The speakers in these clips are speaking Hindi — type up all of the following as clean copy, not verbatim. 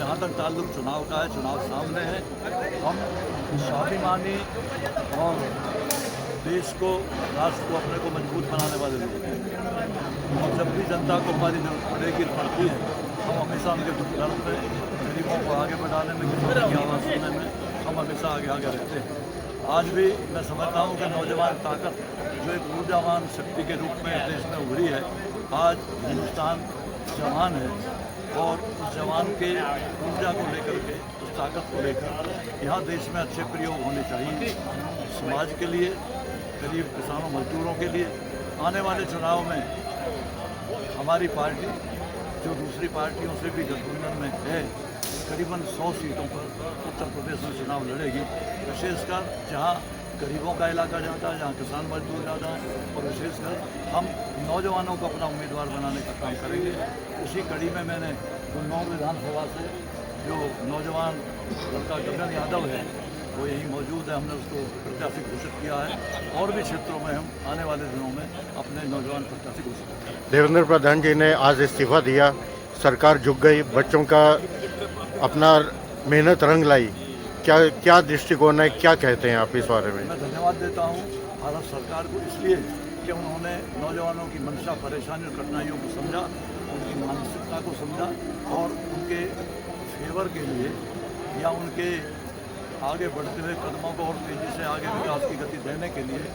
जहाँ तक ताल्लुक चुनाव का है, चुनाव सामने है। हम स्वाभिमानी और देश को, राष्ट्र को, अपने को मजबूत बनाने वाले लोग हैं। और जब भी जनता को हमारी जरूरत पड़ेगी, पड़ती है, हम हमेशा उनके दर्द में, गरीबों को आगे बढ़ाने में, किसानों की आवाज़ सुनने में हम हमेशा आगे आगे रहते हैं। आज भी मैं समझता हूँ कि नौजवान ताकत जो एक ऊर्जावान शक्ति के रूप में देश में उभरी है, आज हिंदुस्तान जवान है और उस जवान के ऊर्जा को लेकर के, उस ताकत को लेकर यहाँ देश में अच्छे प्रयोग होने चाहिए समाज के लिए, गरीब किसानों मजदूरों के लिए। आने वाले चुनाव में हमारी पार्टी जो दूसरी पार्टियों से भी गठबंधन में है, करीबन 100 सीटों पर उत्तर प्रदेश में चुनाव लड़ेगी। विशेषकर जहां गरीबों का इलाका जाता है, जहां किसान मजदूर जाता है, और विशेषकर हम नौजवानों को अपना उम्मीदवार बनाने का काम करेंगे। उसी कड़ी में मैंने उन्नाव विधानसभा से जो नौजवान लड़का गगन यादव है वो यहीं मौजूद है, हमने उसको प्रत्याशी घोषित किया है और भी क्षेत्रों में हम आने वाले दिनों में अपने नौजवान प्रत्याशी घोषित करेंगे। देवेंद्र प्रधान जी ने आज इस्तीफा दिया, सरकार झुक गई, बच्चों का अपना मेहनत रंग लाई, क्या दृष्टिकोण है, क्या कहते हैं आप इस बारे में? मैं धन्यवाद देता हूँ भारत सरकार को इसलिए कि उन्होंने नौजवानों की मंशा, परेशानी और कठिनाइयों को समझा, उनकी मानसिकता को समझा और उनके फेवर के लिए या उनके आगे बढ़ते हुए कदमों को और तेज़ी से आगे विकास की गति देने के लिए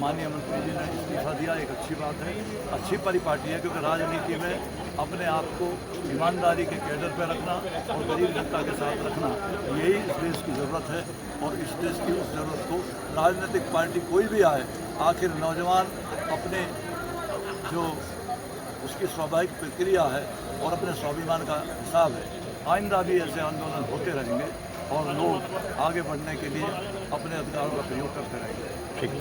माननीय मंत्री जी ने इस्तीफा दिया। एक अच्छी बात है, अच्छी परिपाटी है, क्योंकि राजनीति में अपने आप को ईमानदारी के कैडर पर रखना और गरीब जनता के साथ रखना, यही इस देश की ज़रूरत है। और इस देश की उस ज़रूरत को राजनीतिक पार्टी कोई भी आए, आखिर नौजवान अपने जो उसकी स्वाभाविक प्रक्रिया है और अपने स्वाभिमान का हिसाब है, आइंदा भी ऐसे आंदोलन होते रहेंगे और लोग आगे बढ़ने के लिए अपने अधिकारों का प्रयोग करते रहेंगे। ठीक।